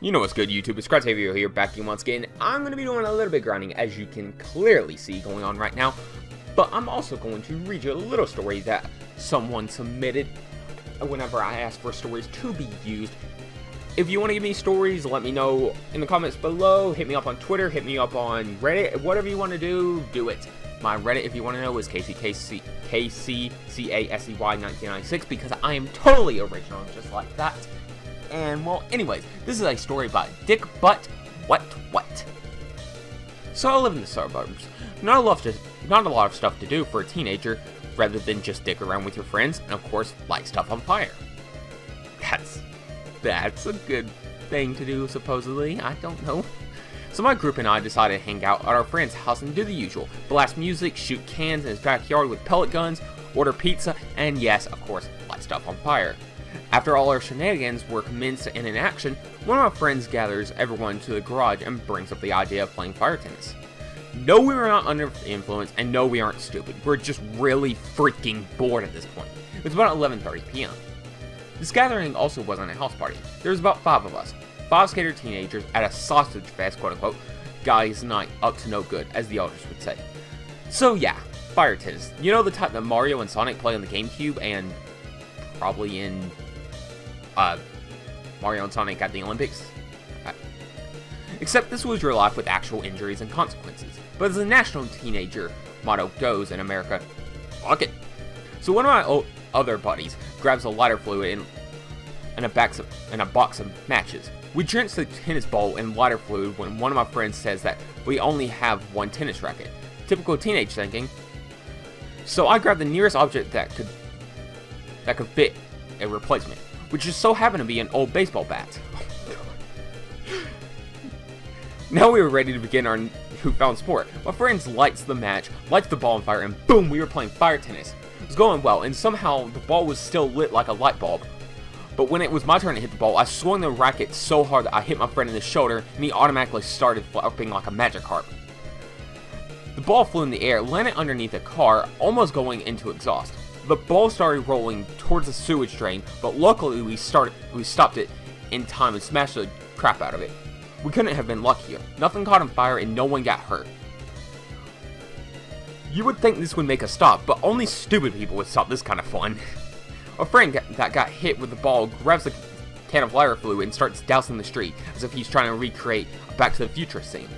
You know what's good, YouTube? It's Herdier here, back again once again. I'm going to be doing a little bit of grinding, as you can clearly see going on right now. But I'm also going to read you a little story that someone submitted whenever I asked for stories to be used. If you want to give me stories, let me know in the comments below. Hit me up on Twitter, hit me up on Reddit. Whatever you want to do it. My Reddit, if you want to know, is KCCASEY1996, because I am totally original, just like that. And, well, anyways, this is a story about Dick Butt What. So I live in the suburbs. Not a lot of stuff to do for a teenager, rather than just dick around with your friends, and of course, light stuff on fire. That's a good thing to do, supposedly. I don't know. So my group and I decided to hang out at our friend's house and do the usual. Blast music, shoot cans in his backyard with pellet guns, order pizza, and yes, of course, light stuff on fire. After all our shenanigans were commenced and in action, one of my friends gathers everyone to the garage and brings up the idea of playing fire tennis. No, we were not under influence, and no, we aren't stupid. We're just really freaking bored at this point. It was about 11:30 p.m. This gathering also wasn't a house party. There was about 5 of us. 5 skater teenagers at a sausage fest, quote unquote, guys' night up to no good, as the elders would say. So yeah, fire tennis. You know the type that Mario and Sonic play on the GameCube, and probably in Mario and Sonic at the Olympics? Except this was real life with actual injuries and consequences. But as the national teenager motto goes in America, fuck it. So one of my other buddies grabs a lighter fluid and a box of matches. We drench the tennis ball in lighter fluid when one of my friends says that we only have one tennis racket. Typical teenage thinking. So I grab the nearest object that could fit a replacement, which just so happened to be an old baseball bat. Now we were ready to begin our newfound sport. My friend lights the match, lights the ball on fire, and boom, we were playing fire tennis. It was going well, and somehow the ball was still lit like a light bulb. But when it was my turn to hit the ball, I swung the racket so hard that I hit my friend in the shoulder, and he automatically started flopping like a magic harp. The ball flew in the air, landed underneath a car, almost going into exhaust. The ball started rolling towards the sewage drain, but luckily we stopped it in time and smashed the crap out of it. We couldn't have been luckier. Nothing caught on fire and no one got hurt. You would think this would make us stop, but only stupid people would stop this kind of fun. A friend that got hit with the ball grabs a can of lighter fluid and starts dousing the street, as if he's trying to recreate a Back to the Future scene.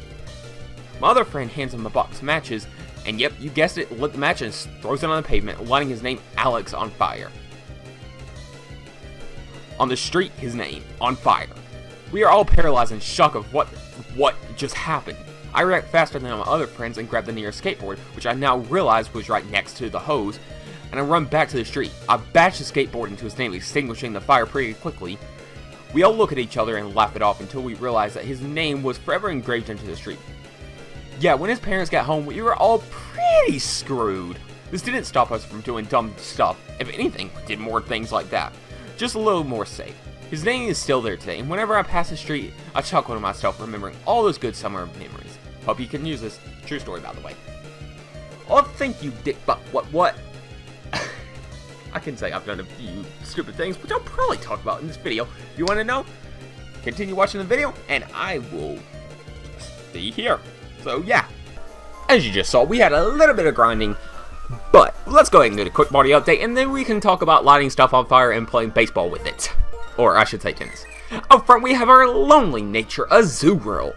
My other friend hands him a box of matches, and yep, you guessed it, lit the match and throws it on the pavement, lighting his name Alex on fire. On the street, his name, on fire. We are all paralyzed in shock of what just happened. I react faster than my other friends and grab the nearest skateboard, which I now realize was right next to the hose, and I run back to the street. I bash the skateboard into his name, extinguishing the fire pretty quickly. We all look at each other and laugh it off until we realize that his name was forever engraved into the street. Yeah, when his parents got home, we were all pretty screwed. This didn't stop us from doing dumb stuff. If anything, we did more things like that. Just a little more safe. His name is still there today, and whenever I pass the street, I chuckle to myself, remembering all those good summer memories. Hope you can use this. True story, by the way. Oh, thank you, Dick Butt What? I can say I've done a few stupid things, which I'll probably talk about in this video. If you want to know, continue watching the video, and I will see you here. So, yeah. As you just saw, we had a little bit of grinding, but let's go ahead and get a quick body update, and then we can talk about lighting stuff on fire and playing baseball with it. Or I should say tennis. Up front we have our lonely nature, Azurill.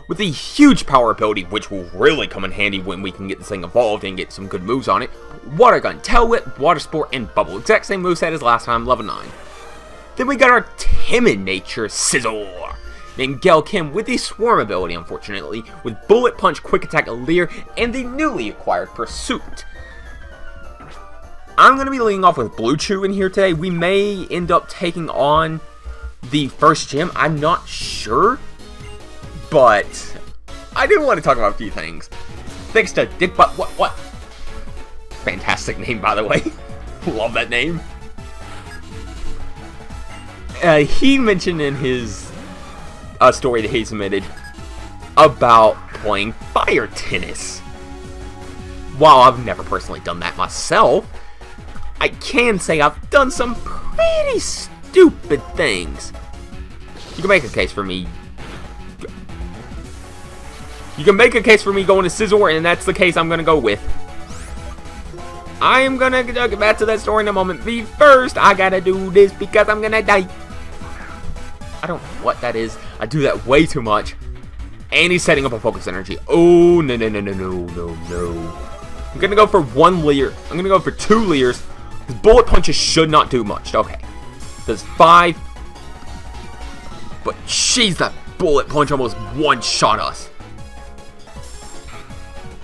With a huge power ability, which will really come in handy when we can get this thing evolved and get some good moves on it. Water Gun, Tail Whip, Water Sport, and Bubble. Exact same moveset as last time, level 9. Then we got our timid nature, Scizor. Then Gale Kim with the Swarm ability, unfortunately, with Bullet Punch, Quick Attack, Leer, and the newly acquired Pursuit. I'm going to be leading off with Black2 in here today. We may end up taking on the first gym. I'm not sure. But I do want to talk about a few things. Thanks to Dick Butt What. Fantastic name, by the way. Love that name. He mentioned in his story that he submitted about playing fire tennis. While I've never personally done that myself, I can say I've done some pretty stupid things. You can make a case for me. You can make a case for me going to Scizor, and that's the case I'm gonna go with. I am gonna get back to that story in a moment. But first, I gotta do this because I'm gonna die. I don't know what that is. I do that way too much. And he's setting up a focus energy. Oh, no, no, no, no, no, no, no. I'm gonna go for 1 Leer. I'm gonna go for 2 Leers. His bullet punches should not do much. Okay. Does 5. But jeez, that bullet punch almost one-shot us.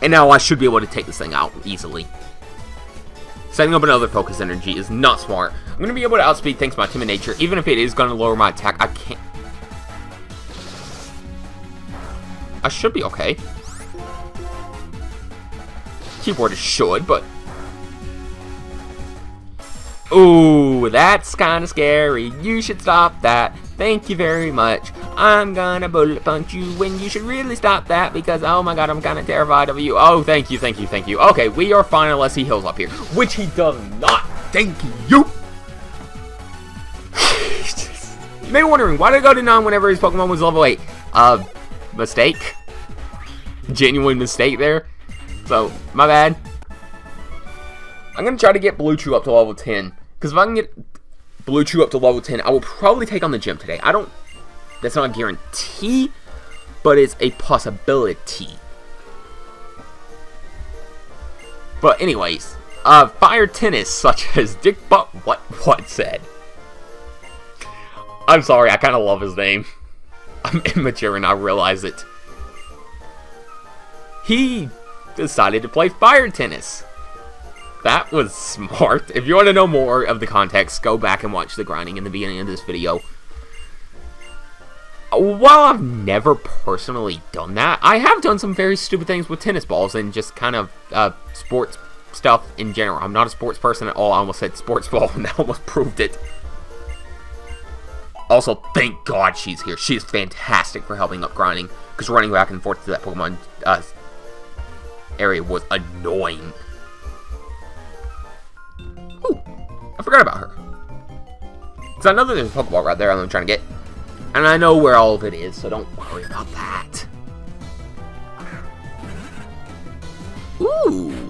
And now I should be able to take this thing out easily. Setting up another focus energy is not smart. I'm going to be able to outspeed thanks to my timid nature. Even if it is going to lower my attack, I can't. I should be okay. Keyboard should, but... Ooh, that's kind of scary. You should stop that. Thank you very much. I'm gonna bullet punch you when you should really stop that because, oh my god, I'm kind of terrified of you. Oh, thank you, thank you, thank you. Okay, we are fine unless he heals up here, which he does not. Thank you. You may be wondering, why did I go to 9 whenever his Pokemon was level 8? Mistake? Genuine mistake there. So, my bad. I'm going to try to get Black2 up to level 10. Because if I can get Black2 up to level 10, I will probably take on the gym today. That's not a guarantee, but it's a possibility. But anyways, fire tennis, such as Dick Butt what said. I'm sorry, I kind of love his name. I'm immature and I realize it. He decided to play fire tennis. That was smart. If you want to know more of the context, go back and watch the grinding in the beginning of this video. While I've never personally done that, I have done some very stupid things with tennis balls and just kind of sports stuff in general. I'm not a sports person at all. I almost said sports ball and that almost proved it. Also, thank God she's here. She's fantastic for helping up grinding, because running back and forth to that Pokemon area was annoying. Ooh, I forgot about her. Because I know that there's a Pokeball right there I'm trying to get. And I know where all of it is, so don't worry about that. Ooh,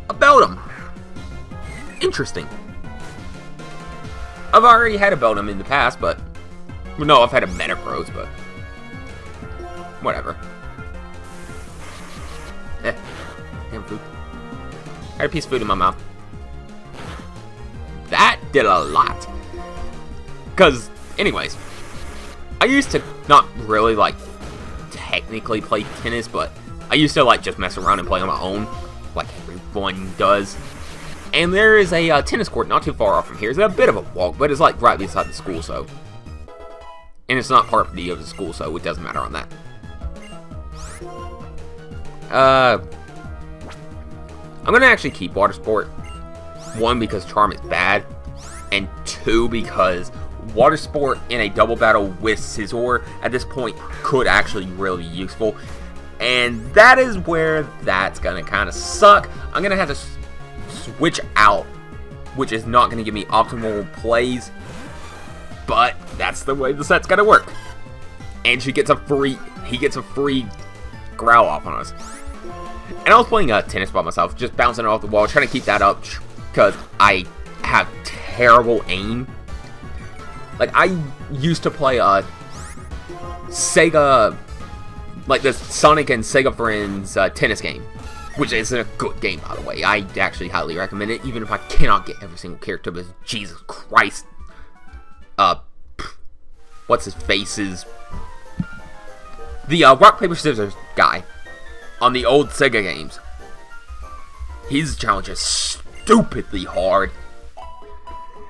a Beldum. Interesting. I've already had a Beldum in the past, but... Well, no, I've had a Metagross, but... Whatever. Damn food. I had a piece of food in my mouth. That did a lot. Because, anyways... I used to not really, like, technically play tennis, but... I used to, like, just mess around and play on my own. Like everyone does. And there is a tennis court not too far off from here. It's a bit of a walk, but it's like right beside the school, so. And it's not part of the school, so it doesn't matter on that. I'm gonna actually keep Water Sport. 1, because Charm is bad. And 2, because Water Sport in a double battle with Scizor at this point could actually really be useful. And that is where that's gonna kind of suck. I'm gonna have to switch out, which is not going to give me optimal plays, but that's the way the set's got to work. And he gets a free growl off on us. And I was playing tennis by myself, just bouncing it off the wall, trying to keep that up because I have terrible aim. Like, I used to play Sega, like the Sonic and Sega Friends tennis game. Which is a good game, by the way. I actually highly recommend it, even if I cannot get every single character, because Jesus Christ. What's his face's? The rock, paper, scissors guy on the old Sega games. His challenge is stupidly hard.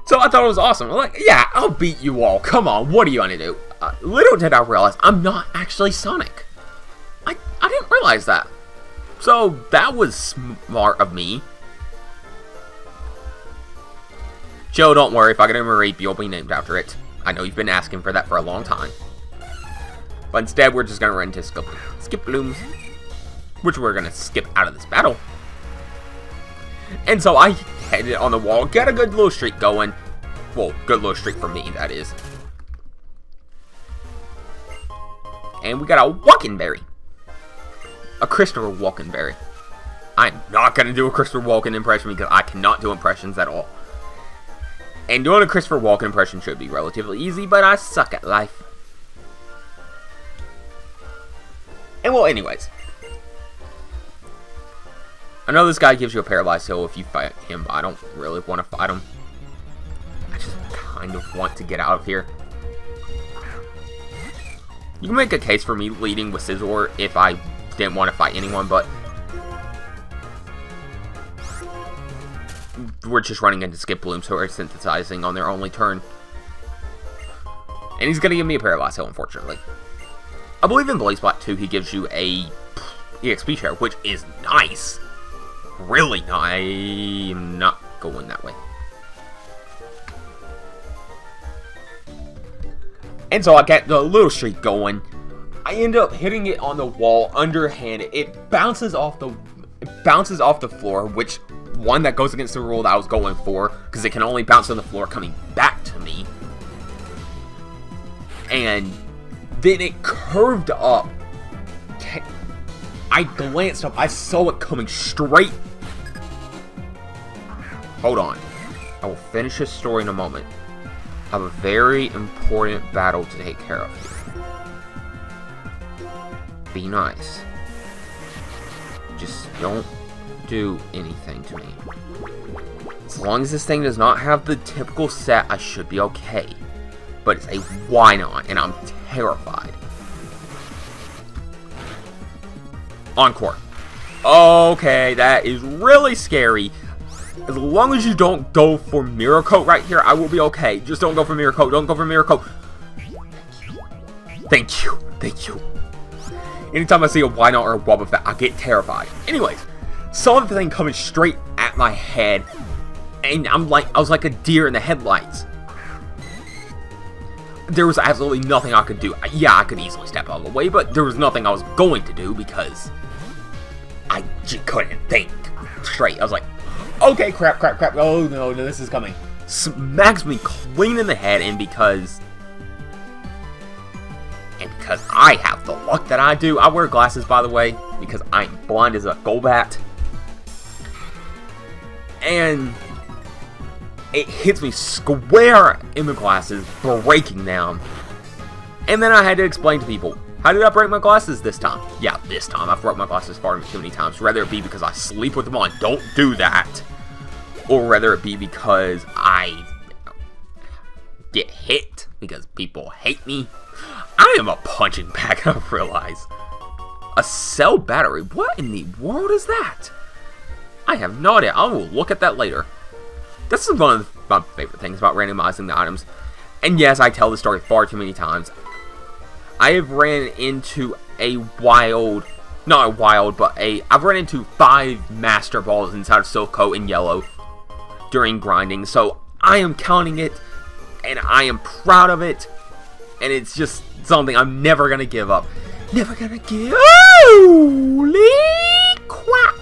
So I thought it was awesome. I'm like, yeah, I'll beat you all. Come on, what are you gonna do? Little did I realize, I'm not actually Sonic. I didn't realize that. So, that was smart of me. Joe, don't worry, if I get a Mareep, you'll be named after it. I know you've been asking for that for a long time. But instead, we're just going to run into Skip Blooms, which we're going to skip out of this battle. And so, I headed on the wall, got a good little streak going. Well, good little streak for me, that is. And we got a Walkenberry. A Christopher Walkenberry. I'm not going to do a Christopher Walken impression because I cannot do impressions at all. And doing a Christopher Walken impression should be relatively easy, but I suck at life. And well, anyways. I know this guy gives you a paralyzed heal if you fight him, but I don't really want to fight him. I just kind of want to get out of here. You can make a case for me leading with Scizor if I didn't want to fight anyone, but we're just running into Skip Blooms who are synthesizing on their only turn. And he's going to give me a paralyzed heal, unfortunately. I believe in Black2 he gives you a EXP share, which is nice. Really nice. I'm not going that way. And so I get the little streak going. I end up hitting it on the wall underhand. It bounces off the floor, which one that goes against the rule that I was going for, because it can only bounce on the floor coming back to me. And then it curved up. I glanced up. I saw it coming straight. Hold on. I will finish this story in a moment. I have a very important battle to take care of here. Be nice. Just don't do anything to me. As long as this thing does not have the typical set, I should be okay. But it's a why not, and I'm terrified. Encore. Okay, that is really scary. As long as you don't go for Mirror Coat right here, I will be okay. Just don't go for Mirror Coat. Don't go for Mirror Coat. Thank you. Thank you. Anytime I see a why not or a Wobbuffet, I get terrified. Anyways, saw the thing coming straight at my head, and I was like a deer in the headlights. There was absolutely nothing I could do. Yeah, I could easily step out of the way, but there was nothing I was going to do because I just couldn't think straight. I was like, okay, crap. Oh, no, this is coming. Smacks me clean in the head, and because I have the luck that I do, I wear glasses, by the way, because I'm blind as a Golbat. And it hits me square in the glasses, breaking them. And then I had to explain to people, how did I break my glasses this time? Yeah, this time. I've broke my glasses far too many times. Whether it be because I sleep with them on, don't do that. Or whether it be because I get hit because people hate me. I am a punching bag, I realize. A cell battery? What in the world is that? I have no idea. I will look at that later. This is one of my favorite things about randomizing the items. And yes, I tell the story far too many times. I have ran into I've run into 5 Master Balls inside of Silph Co in yellow during grinding. So I am counting it, and I am proud of it. And it's just something I'm never going to give up. Never going to give. Holy crap.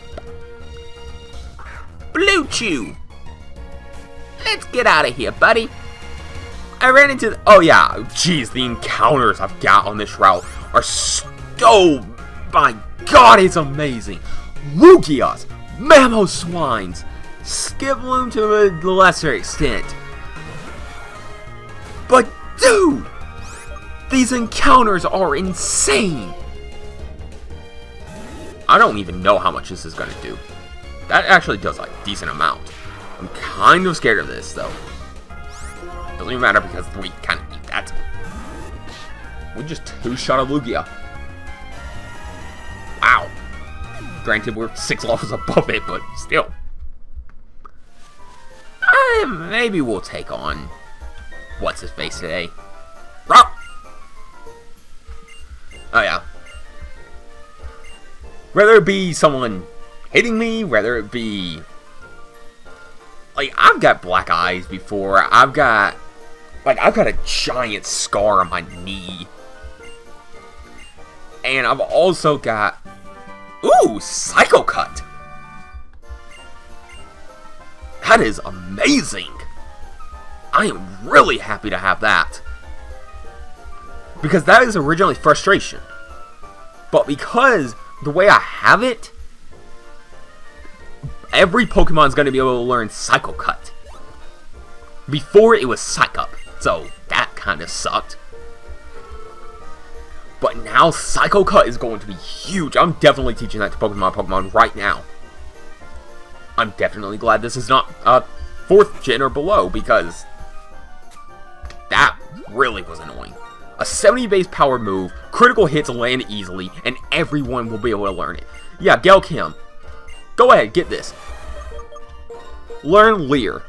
Black2. Let's get out of here, buddy. I ran into oh yeah, jeez, the encounters I've got on this route are so, my god, it's amazing. Lugias, Mamoswines, Skiploom to a lesser extent. But dude, these encounters are insane. I don't even know how much this is going to do. That actually does like a decent amount. I'm kind of scared of this though. Doesn't even matter because we kind of need that. We just 2-shot a Lugia. Wow. Granted, we're 6 levels above it, but still. Maybe we'll take on what's his face today. Rock. Oh yeah. Whether it be someone hitting me, whether it be like I've got black eyes before. I've got a giant scar on my knee. And I've also got Psycho Cut. That is amazing. I am really happy to have that. Because that is originally frustration. But because the way I have it, every Pokemon is going to be able to learn Psycho Cut. Before it was Psych Up, so that kind of sucked. But now Psycho Cut is going to be huge. I'm definitely teaching that to Pokemon right now. I'm definitely glad this is not 4th gen or below, because that really was annoying. A 70 base power move, critical hits land easily, and everyone will be able to learn it. Yeah, Galkim, go ahead, get this. Learn Leer,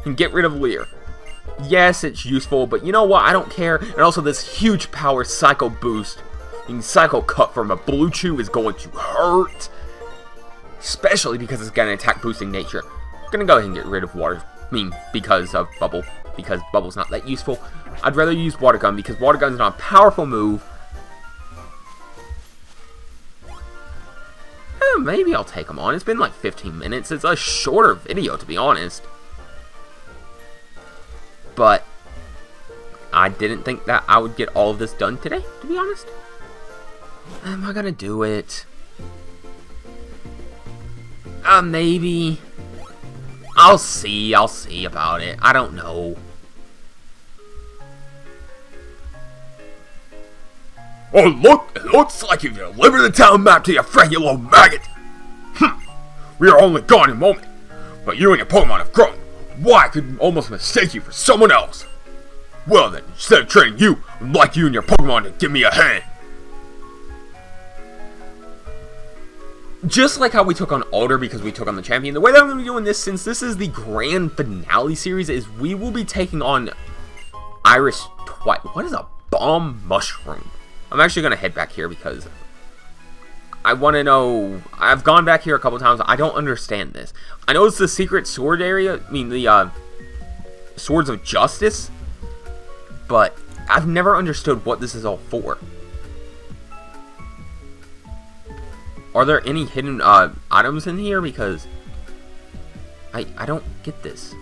and get rid of Leer. Yes, it's useful, but you know what, I don't care. And also this huge power Psycho Boost, and Psycho Cut from a Black2 is going to hurt. Especially because it's got an attack boosting nature. I'm gonna go ahead and get rid of Water, because of Bubble. Because Bubble's not that useful. I'd rather use Water Gun because Water Gun's not a powerful move. Maybe I'll take him on. It's been like 15 minutes. It's a shorter video, to be honest. But I didn't think that I would get all of this done today, to be honest. Am I gonna do it? Maybe. I'll see about it. I don't know. Oh, look! It looks like you've delivered the town map to your freaking little maggot! We are only gone in a moment, but you and your Pokemon have grown. Why, I could almost mistake you for someone else. Well then, instead of training you, I'd like you and your Pokemon to give me a hand. Just like how we took on Alder because we took on the champion, the way that I'm going to be doing this, since this is the grand finale series, is we will be taking on Iris twice. What is a bomb mushroom? I'm actually going to head back here because I want to know. I've gone back here a couple times. I don't understand this. I know it's the secret sword area. The Swords of Justice. But I've never understood what this is all for. Are there any hidden items in here? Because I don't get this.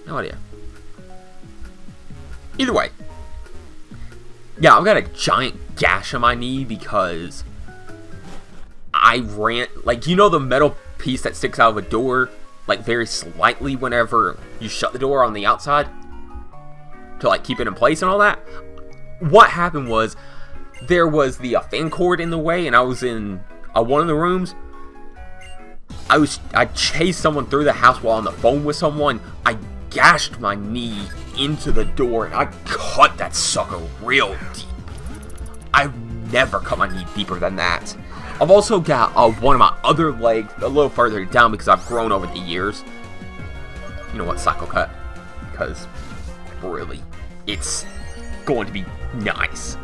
No idea. Either way. Yeah, I've got a giant gash on my knee because I ran, like, you know the metal piece that sticks out of a door, like, very slightly whenever you shut the door on the outside to, like, keep it in place and all that? What happened was, there was the fan cord in the way, and I was in one of the rooms. I chased someone through the house while on the phone with someone. I gashed my knee into the door, and I cut that sucker real deep. I've never cut my knee deeper than that. I've also got one of my other legs a little further down because I've grown over the years. You know what, Psycho Cut? Because, really, it's going to be nice.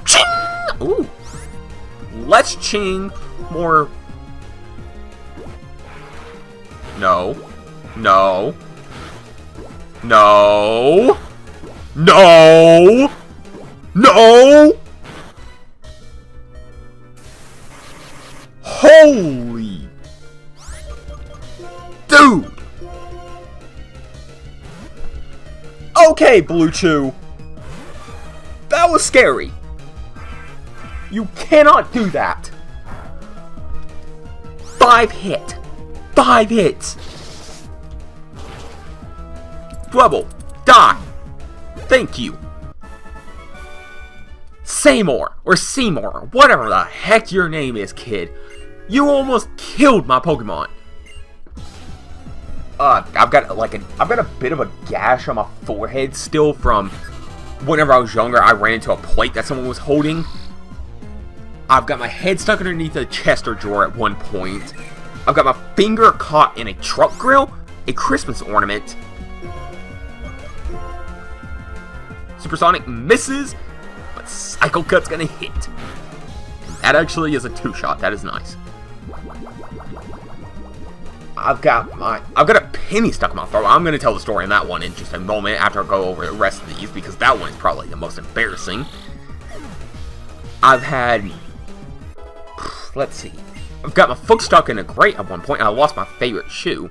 Ching! Ooh. Let's ching more. No. No. No. No. No. Holy. Dude. Okay, Black2. That was scary. You cannot do that. 5 hits. Flubble, die. Thank you. Seymour, or Seymour, whatever the heck your name is, kid. You almost killed my Pokemon. I've got a bit of a gash on my forehead still from whenever I was younger. I ran into a plate that someone was holding. I've got my head stuck underneath a chest or drawer at one point. I've got my finger caught in a truck grill, a Christmas ornament. Supersonic misses, but Psycho Cut's gonna hit. And that actually is a 2-shot. That is nice. I've got a penny stuck in my throat. I'm gonna tell the story on that one in just a moment after I go over the rest of these, because that one is probably the most embarrassing. I've had, let's see, I've got my foot stuck in a grate at one point, and I lost my favorite Shuu.